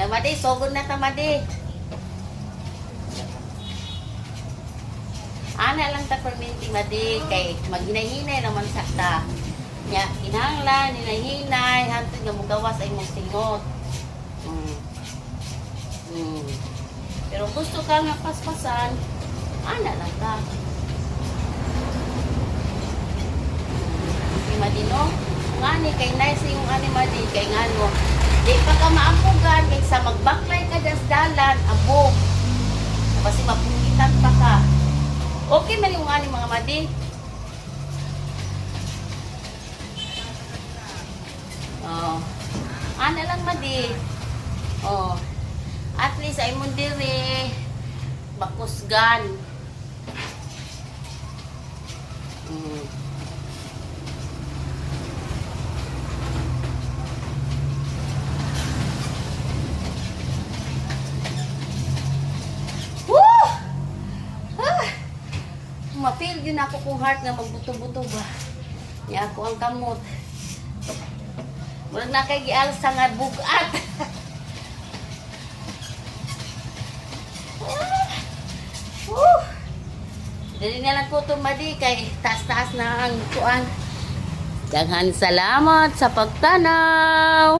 Madi, sugod na ta, Madi. Ana lang ta perminti, Madi. Kay maghinay-hinay naman sa ta. Nya, kinahanglan, hinay-hinay. Hantod nga mugawas ay mong singot. Pero gusto ka nga paspasan, ana lang ta. Madi, no? Ngani, kay nice yung ani, Madi. Kay ngano, di pa ka maampugan, kay sa magbaklay ka dasdalan, abo. Kasi mapungitan pa ka. Okay man yung ani, mga Madi. Oh. Ana lang, Madi. Oh. At least ay mundiri bakusgan. Ma-feel yun ako kung heart nga magbuto-buto ba. Niya ako ang kamot. Wala na kay gialsa nga bugat. Dali na lang ko ito, Madi, kay taas-taas na ang kuan. Daghan salamat sa pagtanaw.